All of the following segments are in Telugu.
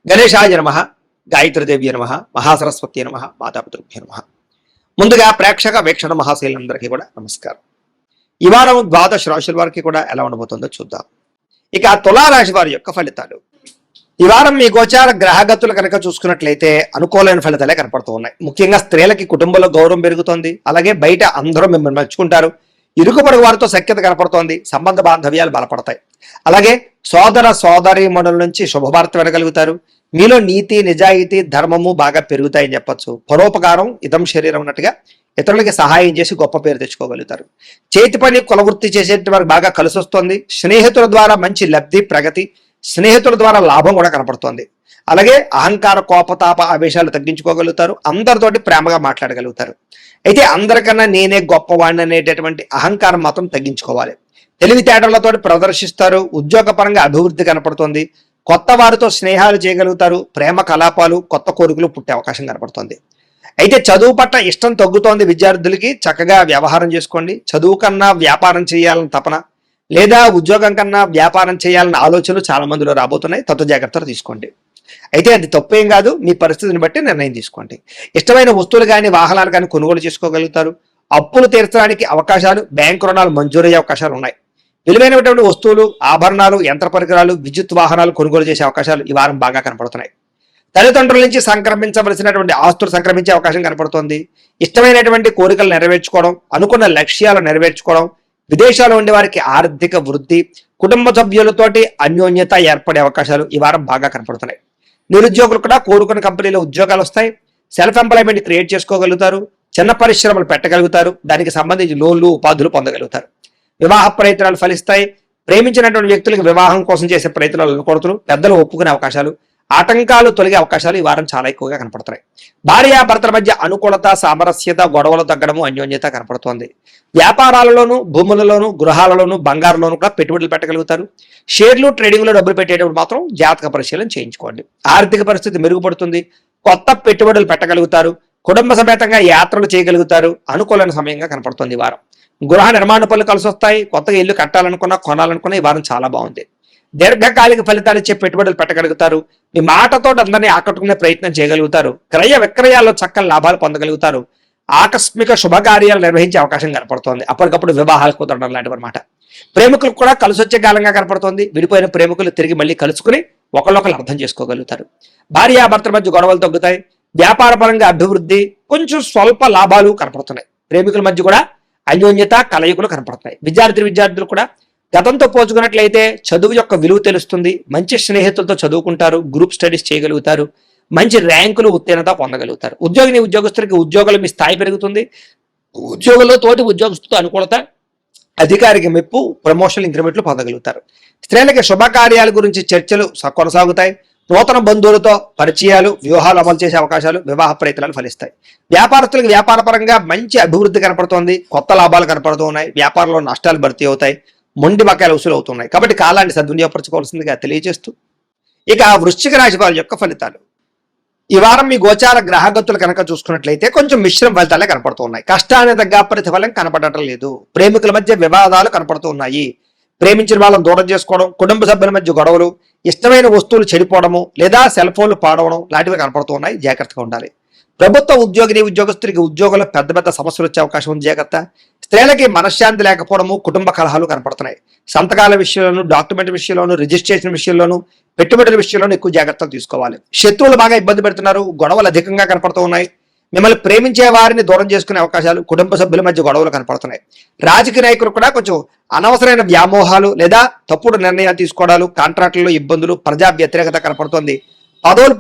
గణేశాయ నమః, గాయత్రీదేవి నమః, మహాసరస్వతి నమః, మాతాపితృభ్యో నమః. ముందుగా ప్రేక్షక వీక్షణ మహాశైలందరికీ కూడా నమస్కారం. ఈ వారం ద్వాదశ రాశుల వారికి కూడా ఎలా ఉండబోతుందో చూద్దాం. ఇక తులారాశి వారి యొక్క ఫలితాలు. ఈ వారం మీ గోచార గ్రహగతులు కనుక చూసుకున్నట్లయితే అనుకూలమైన ఫలితాలే కనపడుతూ ఉన్నాయి. ముఖ్యంగా స్త్రీలకి కుటుంబంలో గౌరవం పెరుగుతోంది. అలాగే బయట అందరూ మిమ్మల్ని మెచ్చుకుంటారు. ఇరుకు పొరుగు వారితో సఖ్యత కనపడుతోంది. సంబంధ బాంధవ్యాలు బలపడతాయి. అలాగే సోదర సోదరీమణుల నుంచి శుభవార్త వినగలుగుతారు. మీలో నీతి నిజాయితీ ధర్మము బాగా పెరుగుతాయని చెప్పొచ్చు. పరోపకారం ఇదం శరీరం అన్నట్టుగా ఇతరులకి సహాయం చేసి గొప్ప పేరు తెచ్చుకోగలుగుతారు. చేతి పని కులవృత్తి చేసేటి వారికి బాగా కలిసి వస్తుంది. స్నేహితుల ద్వారా మంచి లబ్ధి ప్రగతి, స్నేహితుల ద్వారా లాభం కూడా కనపడుతోంది. అలాగే అహంకార కోపతాప ఆవేశాలు తగ్గించుకోగలుగుతారు. అందరితోటి ప్రేమగా మాట్లాడగలుగుతారు. అయితే అందరికన్నా నేనే గొప్పవాడిని అనేటటువంటి అహంకారం మాత్రం తగ్గించుకోవాలి. తెలివితేటలతో ప్రదర్శిస్తారు. ఉద్యోగపరంగా అభివృద్ధి కనపడుతుంది. కొత్త వారితో స్నేహాలు చేయగలుగుతారు. ప్రేమ కలాపాలు కొత్త కోరికలు పుట్టే అవకాశం కనపడుతుంది. అయితే చదువు పట్ల ఇష్టం తగ్గుతోంది. విద్యార్థులకి చక్కగా వ్యవహారం చేసుకోండి. చదువు కన్నా వ్యాపారం చేయాలని తపన లేదా ఉద్యోగం కన్నా వ్యాపారం చేయాలన్న ఆలోచనలు చాలా మందిలో రాబోతున్నాయి. తత్వ జాగ్రత్తలు తీసుకోండి. అయితే అది తప్పేం కాదు. మీ పరిస్థితిని బట్టి నిర్ణయం తీసుకోండి. ఇష్టమైన వస్తువులు కానీ వాహనాలు కానీ కొనుగోలు చేసుకోగలుగుతారు. అప్పులు తీర్చడానికి అవకాశాలు, బ్యాంకు రుణాలు మంజూరయ్యే అవకాశాలు ఉన్నాయి. విలువైనటువంటి వస్తువులు, ఆభరణాలు, యంత్ర పరికరాలు, విద్యుత్ వాహనాలు కొనుగోలు చేసే అవకాశాలు ఈ వారం బాగా కనపడుతున్నాయి. తల్లిదండ్రుల నుంచి సంక్రమించవలసినటువంటి ఆస్తులు సంక్రమించే అవకాశం కనపడుతోంది. ఇష్టమైనటువంటి కోరికలు నెరవేర్చుకోవడం, అనుకున్న లక్ష్యాలు నెరవేర్చుకోవడం, విదేశాల్లో ఉండే వారికి ఆర్థిక వృద్ధి, కుటుంబ సభ్యులతోటి అన్యోన్యత ఏర్పడే అవకాశాలు ఈ వారం బాగా కనపడుతున్నాయి. నిరుద్యోగులు కూడా కోరుకున్న కంపెనీలో ఉద్యోగాలు వస్తాయి. సెల్ఫ్ ఎంప్లాయ్మెంట్ క్రియేట్ చేసుకోగలుగుతారు. చిన్న పరిశ్రమలు పెట్టగలుగుతారు. దానికి సంబంధించి లోన్లు ఉపాధులు పొందగలుగుతారు. వివాహ ప్రయత్నాలు ఫలిస్తాయి. ప్రేమించినటువంటి వ్యక్తులకు వివాహం కోసం చేసే ప్రయత్నాలు కొడుతులు పెద్దలు ఒప్పుకునే అవకాశాలు, ఆటంకాలు తొలగే అవకాశాలు ఈ వారం చాలా ఎక్కువగా కనపడుతున్నాయి. భార్యాభర్తల మధ్య అనుకూలత, సామరస్యత, గొడవలు తగ్గడము, అన్యోన్యత కనపడుతోంది. వ్యాపారాలలోను, భూములలోను, గృహాలలోను, బంగారులోను కూడా పెట్టుబడులు పెట్టగలుగుతారు. షేర్లు, ట్రేడింగ్లో డబ్బులు పెట్టేటప్పుడు మాత్రం జాతక పరిశీలన చేయించుకోండి. ఆర్థిక పరిస్థితి మెరుగుపడుతుంది. కొత్త పెట్టుబడులు పెట్టగలుగుతారు. కుటుంబ సమేతంగా యాత్రలు చేయగలుగుతారు. అనుకూలమైన సమయంగా కనపడుతుంది ఈ వారం. గృహ నిర్మాణ పనులు కలిసి వస్తాయి. కొత్తగా ఇల్లు కట్టాలనుకున్నా, కొనాలనుకున్నా ఈ వారం చాలా బాగుంది. దీర్ఘకాలిక ఫలితాలు ఇచ్చే పెట్టుబడులు పెట్టగలుగుతారు. మీ మాటతో అందరినీ ఆకట్టుకునే ప్రయత్నం చేయగలుగుతారు. క్రయ విక్రయాల్లో చక్కని లాభాలు పొందగలుగుతారు. ఆకస్మిక శుభకార్యాలు నిర్వహించే అవకాశం కనపడుతోంది. అప్పటికప్పుడు వివాహాలు కుదరడం లాంటివి అనమాట. ప్రేమికులకు కూడా కలిసి వచ్చే కాలంగా కనపడుతోంది. విడిపోయిన ప్రేమికులు తిరిగి మళ్ళీ కలుసుకుని ఒకళ్ళొకరు అర్థం చేసుకోగలుగుతారు. భార్యాభర్తల మధ్య గొడవలు తగ్గుతాయి. వ్యాపార పరంగా అభివృద్ధి, కొంచెం స్వల్ప లాభాలు కనపడుతున్నాయి. ప్రేమికుల మధ్య కూడా అన్యోన్యత కలయికలు కనపడుతున్నాయి. విద్యార్థులు కూడా గతంతో పోల్చుకున్నట్లయితే చదువు యొక్క విలువ తెలుస్తుంది. మంచి స్నేహితులతో చదువుకుంటారు. గ్రూప్ స్టడీస్ చేయగలుగుతారు. మంచి ర్యాంకులు, ఉత్తీర్ణత పొందగలుగుతారు. ఉద్యోగస్తులకి ఉద్యోగాలు మీ స్థాయి పెరుగుతుంది. ఉద్యోగంలో తోటి ఉద్యోగస్తులతో అనుకూలత, అధికారికి మెప్పు, ప్రమోషన్ ఇంక్రిమెంట్లు పొందగలుగుతారు. స్త్రీలకి శుభకార్యాల గురించి చర్చలు కొనసాగుతాయి. నూతన బంధువులతో పరిచయాలు, వ్యూహాలు అమలు చేసే అవకాశాలు, వివాహ ప్రయత్నాలు ఫలిస్తాయి. వ్యాపారస్తులకు వ్యాపార పరంగా మంచి అభివృద్ధి కనపడుతోంది. కొత్త లాభాలు కనపడుతూ ఉన్నాయి. వ్యాపారంలో నష్టాలు భర్తీ అవుతాయి. మొండి బకాయిలు వసూలు అవుతున్నాయి. కాబట్టి కాలాన్ని సద్వినియోగపరచుకోవాల్సిందిగా తెలియజేస్తూ ఇక వృశ్చిక రాశి వారి యొక్క ఫలితాలు. ఈ వారం మీ గోచార గ్రహగతులు కనుక చూసుకున్నట్లయితే కొంచెం మిశ్రమ ఫలితాలే కనపడుతూ ఉన్నాయి. కష్టాన్ని తగ్గ ప్రతిఫలం కనపడటం లేదు. ప్రేమికుల మధ్య వివాదాలు కనపడుతూ ఉన్నాయి. ప్రేమించిన వాళ్ళని దూరం చేసుకోవడం, కుటుంబ సభ్యుల మధ్య గొడవలు, ఇష్టమైన వస్తువులు చెడిపోవడము లేదా సెల్ ఫోన్లు పాడవడం లాంటివి కనపడుతూ ఉన్నాయి. జాగ్రత్తగా ఉండాలి. ప్రభుత్వ ఉద్యోగస్తులకి ఉద్యోగంలో పెద్ద పెద్ద సమస్యలు వచ్చే అవకాశం ఉంది. జాగ్రత్త. స్త్రీలకి మనశ్శాంతి లేకపోవడము, కుటుంబ కలహాలు కనపడుతున్నాయి. సంతకాల విషయంలోను, డాక్యుమెంట్ విషయంలోను, రిజిస్ట్రేషన్ విషయంలోను, పెట్టుబడుల విషయంలోనూ ఎక్కువ జాగ్రత్తలు తీసుకోవాలి. శత్రువులు బాగా ఇబ్బంది పెడుతున్నారు. గొడవలు అధికంగా కనపడుతూ ఉన్నాయి. మిమ్మల్ని ప్రేమించే వారిని దూరం చేసుకునే అవకాశాలు, కుటుంబ సభ్యుల మధ్య గొడవలు కనపడుతున్నాయి. రాజకీయ నాయకులు కూడా కొంచెం అనవసరమైన వ్యామోహాలు లేదా తప్పుడు నిర్ణయాలు తీసుకోవడాలు, కాంట్రాక్టుల్లో ఇబ్బందులు, ప్రజా వ్యతిరేకత కనపడుతోంది. పదవులు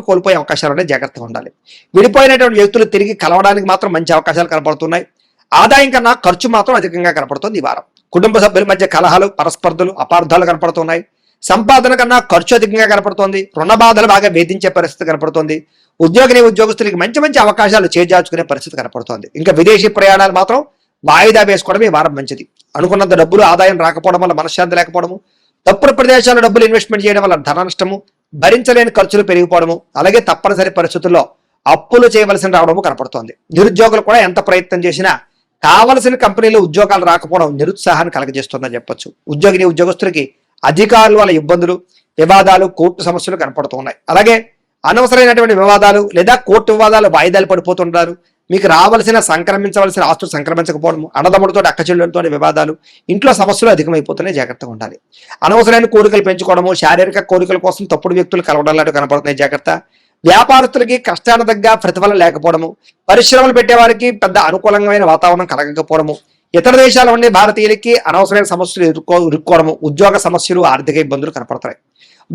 కోల్పోయే అవకాశాలు జాగ్రత్తగా ఉండాలి. విడిపోయినటువంటి వ్యక్తులు తిరిగి కలవడానికి మాత్రం మంచి అవకాశాలు కనపడుతున్నాయి. ఆదాయం కన్నా ఖర్చు మాత్రం అధికంగా కనపడుతుంది ఈ వారం. కుటుంబ సభ్యుల మధ్య కలహాలు, పరస్పర్ధలు, అపార్థాలు కనపడుతున్నాయి. సంపాదన కన్నా ఖర్చు అధికంగా కనపడుతోంది. రుణ బాధలు బాగా వేధించే పరిస్థితి కనపడుతోంది. ఉద్యోగస్తులకి మంచి అవకాశాలు చేజార్చుకునే పరిస్థితి కనపడుతోంది. ఇంకా విదేశీ ప్రయాణాలు మాత్రం వాయిదా వేసుకోవడమే ఈ వారం మంచిది. అనుకున్నంత డబ్బులు ఆదాయం రాకపోవడం వల్ల మనశ్శాంతి లేకపోవడము, తప్పుడు ప్రదేశాల్లో డబ్బులు ఇన్వెస్ట్మెంట్ చేయడం వల్ల ధన నష్టము, భరించలేని ఖర్చులు పెరిగిపోవడము, అలాగే తప్పనిసరి పరిస్థితుల్లో అప్పులు చేయవలసి రావడము కనపడుతోంది. నిరుద్యోగులు కూడా ఎంత ప్రయత్నం చేసినా కావలసిన కంపెనీలో ఉద్యోగాలు రాకపోవడం నిరుత్సాహాన్ని కలగజేస్తుందని చెప్పొచ్చు. ఉద్యోగస్తులకి అధికారుల వల్ల ఇబ్బందులు, వివాదాలు, కోర్టు సమస్యలు కనపడుతున్నాయి. అలాగే అనవసరమైనటువంటి వివాదాలు లేదా కోర్టు వివాదాలు వాయిదాలు పడిపోతుంటారు. మీకు రావాల్సిన సంక్రమించవలసిన ఆస్తులు సంక్రమించకపోవడము, అన్నదమ్ముడితో అక్కచెల్లెలతో వివాదాలు, ఇంట్లో సమస్యలు అధికమైపోతున్నాయి. జాగ్రత్తగా ఉండాలి. అనవసరమైన కోరికలు పెంచుకోవడము, శారీరక కోరికల కోసం తప్పుడు వ్యక్తులు కలవడం లాంటివి కనపడుతున్నాయి. జాగ్రత్త. వ్యాపారస్తులకి కష్టాల తగ్గ ప్రతిఫలం లేకపోవడము, పరిశ్రమలు పెట్టేవారికి పెద్ద అనుకూలమైన వాతావరణం కలగకపోవడము, ఇతర దేశాల ఉండే భారతీయులకి అనవసరమైన సమస్యలు ఇరుక్కోవడము, ఉద్యోగ సమస్యలు, ఆర్థిక ఇబ్బందులు కనపడతాయి.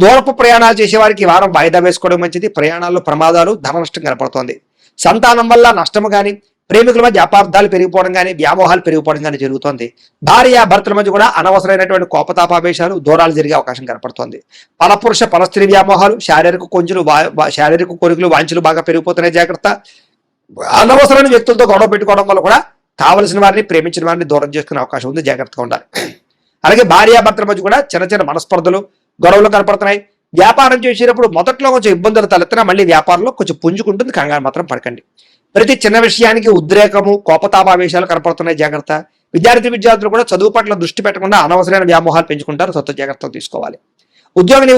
దూరపు ప్రయాణాలు చేసేవారికి ఈ వారం వాయిదా వేసుకోవడం మంచిది. ప్రయాణాల్లో ప్రమాదాలు, ధన నష్టం కనపడుతోంది. సంతానం వల్ల నష్టము కానీ, ప్రేమికుల మధ్య అపార్థాలు పెరిగిపోవడం కానీ, వ్యామోహాలు పెరిగిపోవడం కానీ జరుగుతోంది. భార్య భర్తల మధ్య కూడా అనవసరమైనటువంటి కోపతాపావేశాలు, దూరాలు జరిగే అవకాశం కనపడుతోంది. పరపురుష పరస్త్రీ వ్యామోహాలు, శారీరక కోరికలు, వాంఛలు బాగా పెరిగిపోతున్నాయి. జాగ్రత్త. అనవసరమైన వ్యక్తులతో గొడవ పెట్టుకోవడం వల్ల కూడా కావలసిన వారిని, ప్రేమించిన వారిని దూరం చేసుకునే అవకాశం ఉంది. జాగ్రత్తగా ఉండాలి. అలాగే భార్యాభర్తల మధ్య కూడా చిన్న చిన్న మనస్పర్ధలు, గొడవలు కనపడుతున్నాయి. వ్యాపారం చేసేటప్పుడు మొదట్లో కొంచెం ఇబ్బందులు తలెత్తినా మళ్ళీ వ్యాపారంలో కొంచెం పుంజుకుంటుంది. కంగారు మాత్రం పడకండి. ప్రతి చిన్న విషయానికి ఉద్రేకము, కోపతాపావేశాలు కనపడుతున్నాయి. జాగ్రత్త. విద్యార్థులు కూడా చదువు పట్ల దృష్టి పెట్టకుండా అనవసరమైన వ్యామోహాలు పెంచుకుంటారు. జాగ్రత్తలు తీసుకోవాలి.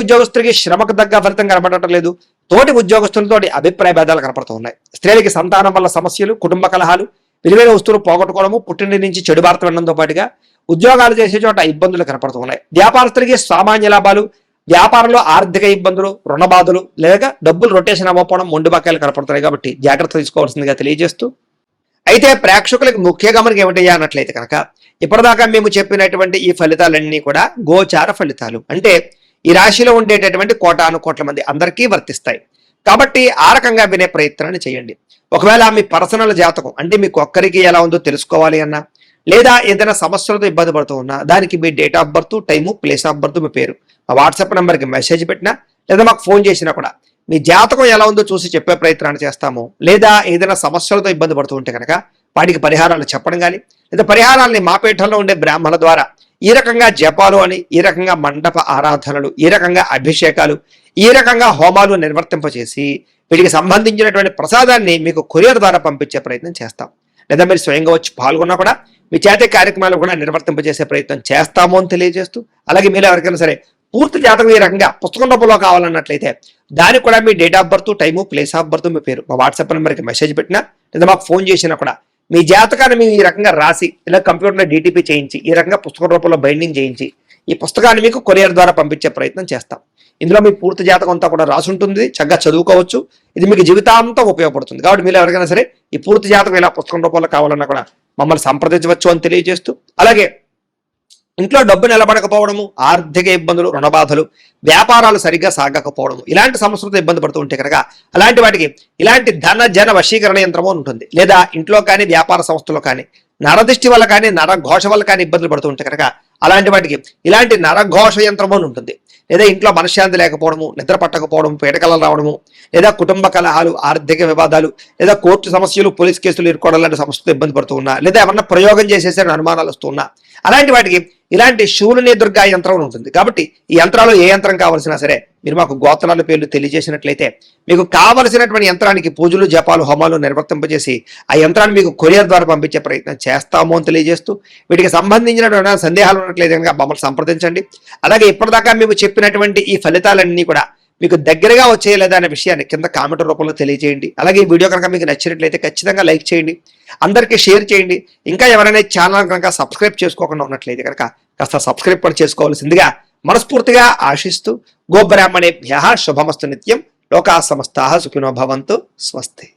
ఉద్యోగస్తులకి శ్రమకు తగ్గ ఫలితం కనపడటం లేదు. తోటి ఉద్యోగస్తులతోటి అభిప్రాయ భేదాలు కనపడుతూ ఉన్నాయి. స్త్రీలకి సంతానం వల్ల సమస్యలు, కుటుంబ కలహాలు, విలువైన వస్తువులు పోగొట్టుకోవడము, పుట్టింటి నుంచి చెడు వార్త వినడంతో పాటుగా ఉద్యోగాలు చేసే చోట ఇబ్బందులు కనపడుతూ ఉన్నాయి. వ్యాపారస్తులకి సామాన్య లాభాలు, వ్యాపారంలో ఆర్థిక ఇబ్బందులు, రుణ బాధలు, లేక డబ్బులు రొటేషన్ అవ్వకపోవడం, మొండి బకాయిలు కనపడుతున్నాయి. కాబట్టి జాగ్రత్త తీసుకోవాల్సిందిగా తెలియజేస్తూ, అయితే ప్రేక్షకులకు ముఖ్య గమనిక ఏమిటయ్యా అన్నట్లయితే కనుక, ఇప్పటిదాకా మేము చెప్పినటువంటి ఈ ఫలితాలన్నీ కూడా గోచార ఫలితాలు. అంటే ఈ రాశిలో ఉండేటటువంటి కోటాను మంది అందరికీ వర్తిస్తాయి. కాబట్టి ఆ రకంగా వినే ప్రయత్నాన్ని చేయండి. ఒకవేళ మీ పర్సనల్ జాతకం అంటే మీకు ఒక్కరికి ఎలా ఉందో తెలుసుకోవాలి అన్నా, లేదా ఏదైనా సమస్యలతో ఇబ్బంది పడుతూ ఉన్నా, దానికి మీ date of birth, time, place of birth, మీ పేరు మా వాట్సాప్ నెంబర్కి మెసేజ్ పెట్టినా, లేదా మాకు ఫోన్ చేసినా కూడా మీ జాతకం ఎలా ఉందో చూసి చెప్పే ప్రయత్నాన్ని చేస్తాము. లేదా ఏదైనా సమస్యలతో ఇబ్బంది పడుతూ ఉంటే కనుక వాటికి పరిహారాలు చెప్పడం కానీ, లేదా పరిహారాలని మా పీఠంలో ఉండే బ్రాహ్మణుల ద్వారా ఈ రకంగా జపాలు అని, ఈ రకంగా మండప ఆరాధనలు, ఈ రకంగా అభిషేకాలు, ఈ రకంగా హోమాలు నిర్వర్తింపచేసి వీటికి సంబంధించినటువంటి ప్రసాదాన్ని మీకు కొరియర్ ద్వారా పంపించే ప్రయత్నం చేస్తాం. లేదా మీరు స్వయంగా వచ్చి పాల్గొన్నా కూడా మీ చేతి కార్యక్రమాలు కూడా నిర్వర్తింపజేసే ప్రయత్నం చేస్తాము అని తెలియజేస్తూ, అలాగే మీరు ఎవరికైనా సరే పూర్తి జాతకం ఈ రకంగా పుస్తకం రూపంలో కావాలన్నట్లయితే దానికి కూడా మీ date of birth, time, place of birth, మీ పేరు మా వాట్సాప్ నెంబర్కి మెసేజ్ పెట్టినా, లేదా మాకు ఫోన్ చేసినా కూడా మీ జాతకాన్ని మేము ఈ రకంగా రాసి, ఇలా కంప్యూటర్లో DTP చేయించి, ఈ రకంగా పుస్తకం రూపంలో బైండింగ్ చేయించి ఈ పుస్తకాన్ని మీకు కొరియర్ ద్వారా పంపించే ప్రయత్నం చేస్తాం. ఇందులో మీ పూర్తి జాతకం అంతా కూడా రాసి ఉంటుంది. చక్కగా చదువుకోవచ్చు. ఇది మీకు జీవితాంతం ఉపయోగపడుతుంది. కాబట్టి మీరు ఎవరికైనా సరే ఈ పూర్తి జాతకం ఇలా పుస్తకం రూపంలో కావాలన్నా కూడా మమ్మల్ని సంప్రదించవచ్చు అని తెలియజేస్తూ, అలాగే ఇంట్లో డబ్బు నిలబడకపోవడము, ఆర్థిక ఇబ్బందులు, రుణబాధలు, వ్యాపారాలు సరిగ్గా సాగకపోవడము, ఇలాంటి సమస్యలతో ఇబ్బంది పడుతూ ఉంటే కనుక అలాంటి వాటికి ఇలాంటి ధన జన వశీకరణ యంత్రము ఉంటుంది. లేదా ఇంట్లో కానీ వ్యాపార సంస్థలో కానీ నరదృష్టి వల్ల కానీ, నరఘోష వల్ల కానీ ఇబ్బందులు పడుతూ ఉంటే కనుక అలాంటి వాటికి ఇలాంటి నరఘోష యంత్రము ఉంటుంది. లేదా ఇంట్లో మనశ్శాంతి లేకపోవడము, నిద్ర పట్టకపోవడము, పీడకలలు రావడము, లేదా కుటుంబ కలహాలు, ఆర్థిక వివాదాలు, లేదా కోర్టు సమస్యలు, పోలీస్ కేసులు ఇరుకోవడం లాంటి సమస్యలతో ఇబ్బంది పడుతూ ఉన్నా, లేదా ఏమన్నా ప్రయోగం చేసేసరి అనుమానాలు వస్తున్నా, అలాంటి వాటికి ఇలాంటి శూలిని దుర్గా యంత్రం ఉంటుంది. కాబట్టి ఈ యంత్రాలు ఏ యంత్రం కావాల్సినా సరే మీరు మాకు గోత్రాల పేర్లు తెలియజేసినట్లయితే మీకు కావలసినటువంటి యంత్రానికి పూజలు, జపాలు, హోమాలు నిర్వర్తింపజేసి ఆ యంత్రాన్ని మీకు కొరియర్ ద్వారా పంపించే ప్రయత్నం చేస్తాము అని తెలియజేస్తూ, వీటికి సంబంధించినటువంటి సందేహాలు ఉన్నట్లయితే కనుక మమ్మల్ని సంప్రదించండి. అలాగే ఇప్పటిదాకా మేము చెప్పినటువంటి ఈ ఫలితాలన్నీ కూడా మీకు దగ్గరగా వచ్చేయలేదా అనే విషయాన్ని కింద కామెంట్ రూపంలో తెలియజేయండి. అలాగే ఈ వీడియో కనుక మీకు నచ్చినట్లయితే ఖచ్చితంగా లైక్ చేయండి, అందరికీ షేర్ చేయండి. ఇంకా ఎవరైనా ఛానల్ కనుక సబ్స్క్రైబ్ చేసుకోకుండా ఉన్నట్లయితే కనుక కాస్త సబ్స్క్రైబ్ కూడా చేసుకోవాల్సిందిగా మనస్ఫూర్తిగా ఆశిస్తూ, గోబ్రాహ్మణేభ్యః శుభమస్తు నిత్యం, లోకాః సమస్తాః సుఖినో భవంతు, స్వస్తి.